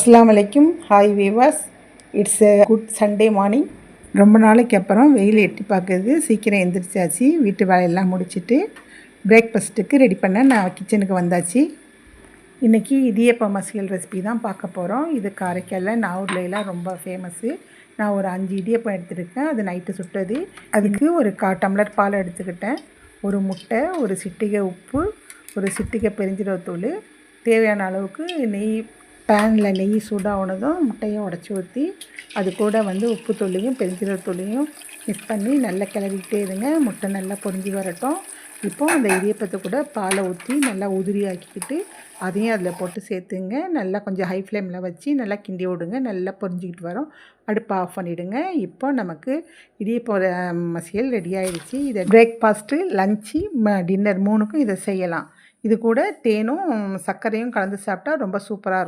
அஸ்ஸலாமு அலைக்கும். Hi viewers, it's a good Sunday morning. ரொம்ப நாளைக்கு அப்புறம் வெயில் எட்டி பார்க்குறது. சீக்கிரம் எந்திரிச்சாச்சு. வீட்டு வேலையெல்லாம் முடிச்சுட்டு பிரேக்ஃபாஸ்ட்டுக்கு ரெடி பண்ண நான் கிச்சனுக்கு வந்தாச்சு. இன்றைக்கி இடியப்ப மசியல் ரெசிபி தான் பார்க்க போகிறோம். இது காரைக்காலில் நாகூர்லாம் ரொம்ப ஃபேமஸ்ஸு. நான் ஒரு 5 இடியப்பம் எடுத்துருக்கேன். அது நைட்டு சுட்டது. அதுக்கு ஒரு 1/4 டம்ளர் பால் எடுத்துக்கிட்டேன். ஒரு முட்டை, ஒரு சிட்டிகை உப்பு, ஒரு சிட்டிகை பெருஞ்சீரகத்தூள், தேவையான அளவுக்கு நெய். பேனில் நெய் சூடானதும் முட்டையை உடச்சி ஊற்றி அது கூட உப்பு தூளையும் பெருஞ்சீரகத்தூளையும் மிக்ஸ் பண்ணி நல்லா கிளறிக்கிட்டே இருங்க. முட்டை நல்லா பொரிஞ்சு வரட்டும். இப்போது அந்த இடியப்பத்தை கூட பாலை ஊற்றி நல்லா உதிரி ஆக்கிக்கிட்டு அதையும் அதில் போட்டு சேர்த்துங்க. நல்லா கொஞ்சம் ஹை ஃப்ளேமில் வச்சு நல்லா கிண்டி விடுங்க. நல்லா பொரிஞ்சிக்கிட்டு வரும். அடுப்பை ஆஃப் பண்ணிவிடுங்க. இப்போ நமக்கு இடியப்ப மசியல் ரெடி ஆகிடுச்சு. இதை பிரேக்ஃபாஸ்ட்டு, லஞ்சு, டின்னர் 3க்கும் இதை செய்யலாம். இது கூட தேனும் சர்க்கரையும் கலந்து சாப்பிட்டா ரொம்ப சூப்பராக இருக்கும்.